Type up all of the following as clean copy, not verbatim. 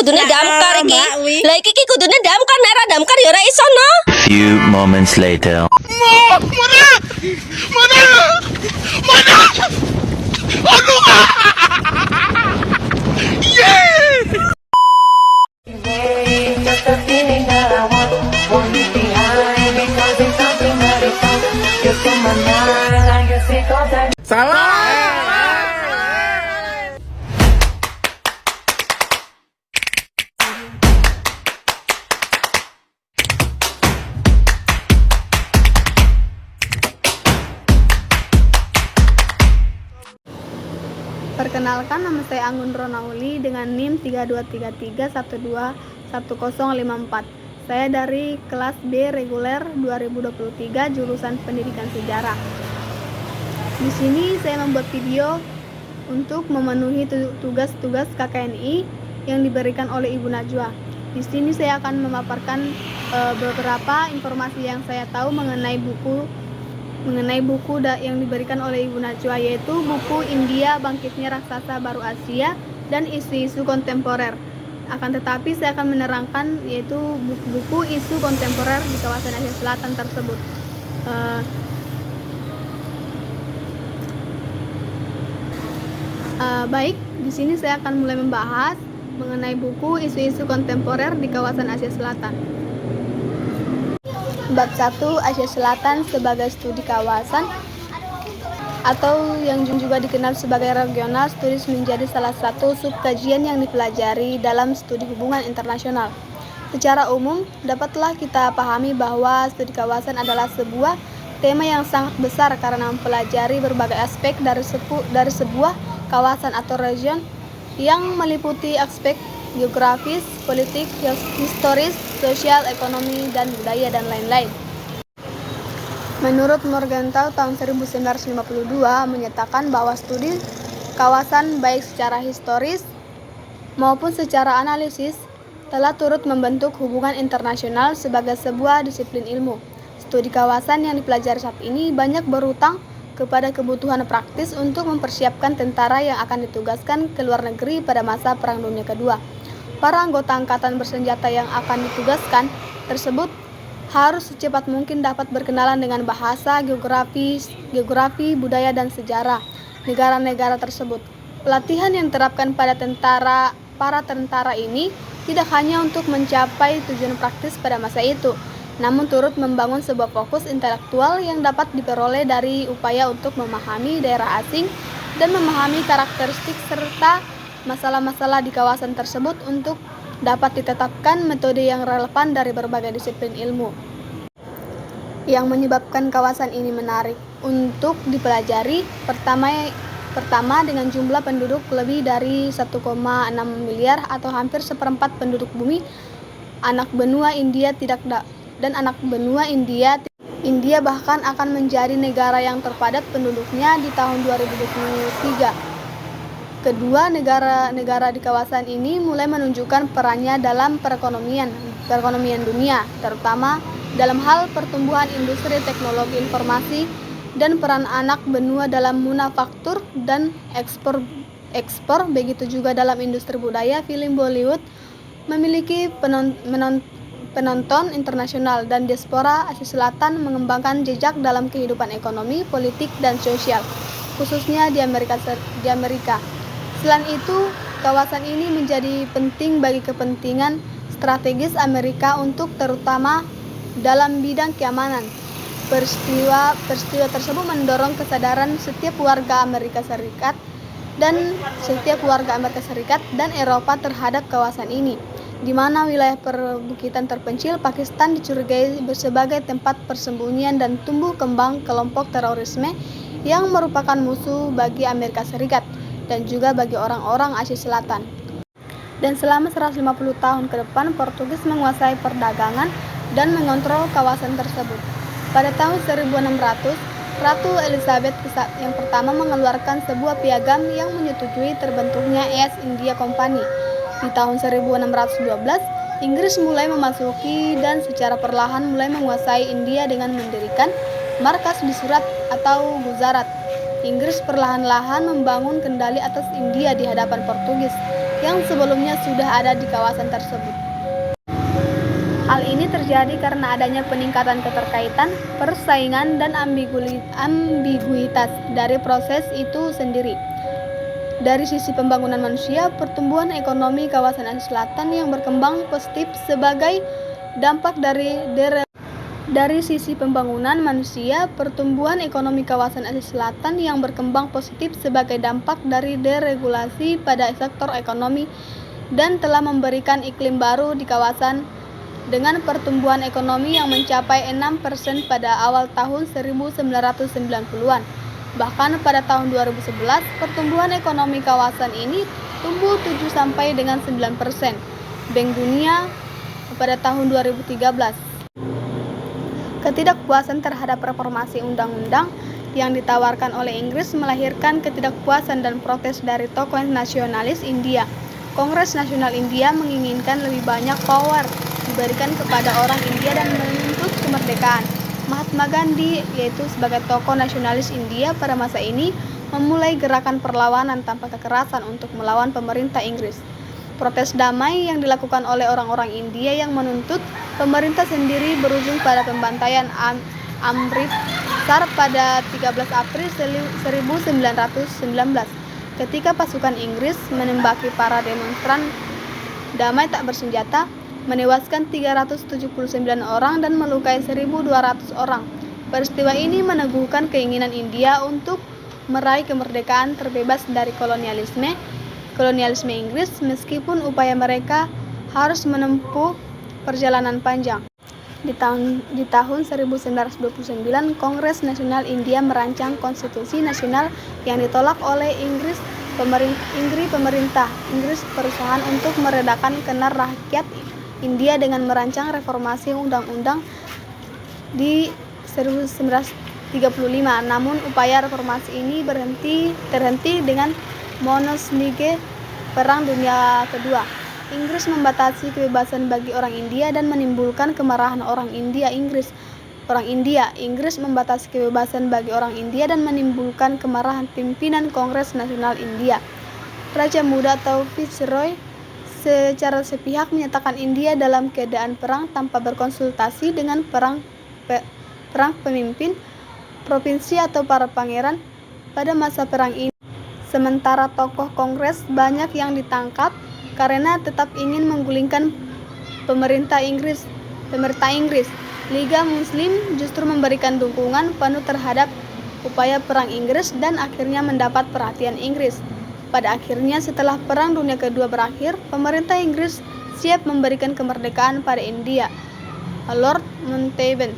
kudune damkar iki. Lah iki kudune damkar, nek ora damkar ya ora iso no. Few moments later. Just a feeling that I want you behind because it's something that is on. You're in my mind, I guess it goes that. Perkenalkan, nama saya Anggun Ronauli dengan NIM 3233121054. Saya dari kelas B reguler 2023 jurusan Pendidikan Sejarah. Di sini saya membuat video untuk memenuhi tugas-tugas KKNI yang diberikan oleh Ibu Najwa. Di sini saya akan memaparkan beberapa informasi yang saya tahu mengenai buku yang diberikan oleh Ibu Najwa, yaitu buku India Bangkitnya Raksasa Baru Asia dan isu-isu kontemporer. Akan tetapi saya akan menerangkan yaitu buku-buku isu kontemporer di kawasan Asia Selatan tersebut. Baik, di sini saya akan mulai membahas mengenai buku isu-isu kontemporer di kawasan Asia Selatan. Bab 1, Asia Selatan sebagai studi kawasan atau yang juga dikenal sebagai regional studies menjadi salah satu subkajian yang dipelajari dalam studi hubungan internasional. Secara umum, dapatlah kita pahami bahwa studi kawasan adalah sebuah tema yang sangat besar karena mempelajari berbagai aspek dari sebuah kawasan atau region yang meliputi aspek geografis, politik, historis, sosial, ekonomi, dan budaya, dan lain-lain. Menurut Morgenthau tahun 1952 menyatakan bahwa studi kawasan baik secara historis maupun secara analisis telah turut membentuk hubungan internasional sebagai sebuah disiplin ilmu. Studi kawasan yang dipelajari saat ini banyak berutang kepada kebutuhan praktis untuk mempersiapkan tentara yang akan ditugaskan ke luar negeri pada masa Perang Dunia Kedua. Para anggota angkatan bersenjata yang akan ditugaskan tersebut harus secepat mungkin dapat berkenalan dengan bahasa, geografi, budaya, dan sejarah negara-negara tersebut. Pelatihan yang diterapkan pada para tentara ini tidak hanya untuk mencapai tujuan praktis pada masa itu, namun turut membangun sebuah fokus intelektual yang dapat diperoleh dari upaya untuk memahami daerah asing dan memahami karakteristik serta masalah-masalah di kawasan tersebut untuk dapat ditetapkan metode yang relevan dari berbagai disiplin ilmu. Yang menyebabkan kawasan ini menarik untuk dipelajari, pertama dengan jumlah penduduk lebih dari 1,6 miliar atau hampir seperempat penduduk bumi. Anak benua India bahkan akan menjadi negara yang terpadat penduduknya di tahun 2023. Kedua, negara-negara di kawasan ini mulai menunjukkan perannya dalam perekonomian dunia, terutama dalam hal pertumbuhan industri teknologi informasi dan peran anak benua dalam manufaktur dan ekspor. Begitu juga dalam industri budaya. Film Bollywood memiliki penonton internasional dan diaspora Asia Selatan mengembangkan jejak dalam kehidupan ekonomi, politik, dan sosial, khususnya di Amerika. Selain itu, kawasan ini menjadi penting bagi kepentingan strategis Amerika untuk terutama dalam bidang keamanan. Peristiwa tersebut mendorong kesadaran setiap warga Amerika Serikat dan Eropa terhadap kawasan ini, di mana wilayah perbukitan terpencil Pakistan dicurigai sebagai tempat persembunyian dan tumbuh kembang kelompok terorisme yang merupakan musuh bagi Amerika Serikat dan juga bagi orang-orang Asia Selatan. Dan selama 150 tahun ke depan, Portugis menguasai perdagangan dan mengontrol kawasan tersebut. Pada tahun 1600, Ratu Elizabeth yang pertama mengeluarkan sebuah piagam yang menyetujui terbentuknya East India Company. Di tahun 1612, Inggris mulai memasuki dan secara perlahan mulai menguasai India dengan mendirikan markas di Surat atau Gujarat. Inggris perlahan-lahan membangun kendali atas India di hadapan Portugis. yang sebelumnya sudah ada di kawasan tersebut. Hal ini terjadi karena adanya peningkatan keterkaitan, persaingan, dan ambiguitas dari proses itu sendiri. Dari sisi pembangunan manusia, pertumbuhan ekonomi kawasan Asia Selatan yang berkembang positif sebagai dampak dari sisi pembangunan manusia, pertumbuhan ekonomi kawasan Asia Selatan yang berkembang positif sebagai dampak dari deregulasi pada sektor ekonomi dan telah memberikan iklim baru di kawasan dengan pertumbuhan ekonomi yang mencapai 6% pada awal tahun 1990-an. Bahkan pada tahun 2011, pertumbuhan ekonomi kawasan ini tumbuh 7 sampai dengan 9%. Bank Dunia pada tahun 2013. Ketidakpuasan terhadap reformasi undang-undang yang ditawarkan oleh Inggris melahirkan ketidakpuasan dan protes dari tokoh nasionalis India. Kongres Nasional India menginginkan lebih banyak power diberikan kepada orang India dan menuntut kemerdekaan. Mahatma Gandhi, yaitu sebagai tokoh nasionalis India pada masa ini, memulai gerakan perlawanan tanpa kekerasan untuk melawan pemerintah Inggris. Protes damai yang dilakukan oleh orang-orang India yang menuntut pemerintah sendiri berujung pada pembantaian Amritsar pada 13 April 1919, ketika pasukan Inggris menembaki para demonstran damai tak bersenjata, menewaskan 379 orang dan melukai 1.200 orang. Peristiwa ini meneguhkan keinginan India untuk meraih kemerdekaan terbebas dari kolonialisme Inggris, meskipun upaya mereka harus menempuh perjalanan panjang. Di tahun 1929, Kongres Nasional India merancang konstitusi nasional yang ditolak oleh pemerintah Inggris perusahaan untuk meredakan kenar rakyat India dengan merancang reformasi undang-undang di 1935. Namun upaya reformasi ini terhenti dengan Monoslige Perang Dunia Kedua. Inggris membatasi kebebasan bagi orang India dan menimbulkan kemarahan orang India. Inggris membatasi kebebasan bagi orang India dan menimbulkan kemarahan pimpinan Kongres Nasional India. Raja Muda atau Viceroy secara sepihak menyatakan India dalam keadaan perang tanpa berkonsultasi dengan perang pemimpin provinsi atau para pangeran pada masa perang ini. Sementara tokoh Kongres banyak yang ditangkap karena tetap ingin menggulingkan pemerintah Inggris. Liga Muslim justru memberikan dukungan penuh terhadap upaya perang Inggris dan akhirnya mendapat perhatian Inggris. Pada akhirnya, setelah Perang Dunia Kedua berakhir, pemerintah Inggris siap memberikan kemerdekaan pada India. Lord Mountbatten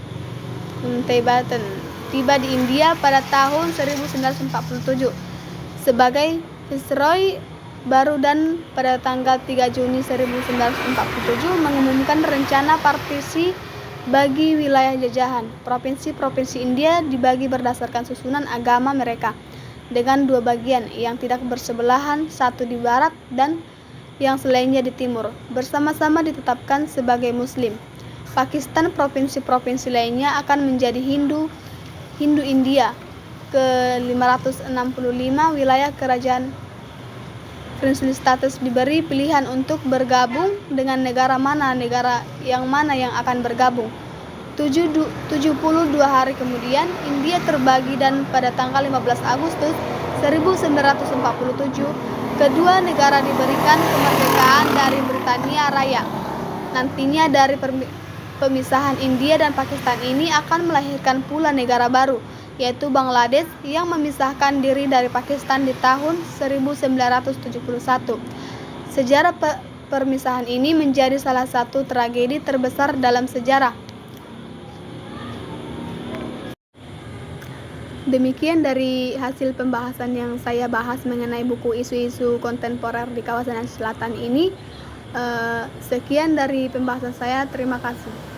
tiba di India pada tahun 1947 sebagai Viceroy baru dan pada tanggal 3 Juni 1947 mengumumkan rencana partisi bagi wilayah jajahan. Provinsi-provinsi India dibagi berdasarkan susunan agama mereka, dengan dua bagian yang tidak bersebelahan, satu di barat dan yang selainnya di timur, bersama-sama ditetapkan sebagai Muslim. Pakistan, provinsi-provinsi lainnya akan menjadi Hindu India. Ke-565 wilayah kerajaan princely status diberi pilihan untuk bergabung dengan negara yang akan bergabung. 72 hari kemudian, India terbagi dan pada tanggal 15 Agustus 1947, kedua negara diberikan kemerdekaan dari Britania Raya. Nantinya dari pemisahan India dan Pakistan ini akan melahirkan pula negara baru, yaitu Bangladesh yang memisahkan diri dari Pakistan di tahun 1971. Sejarah permisahan ini menjadi salah satu tragedi terbesar dalam sejarah. Demikian dari hasil pembahasan yang saya bahas mengenai buku isu-isu kontemporer di kawasan Asia Selatan ini. Sekian dari pembahasan saya. Terima kasih.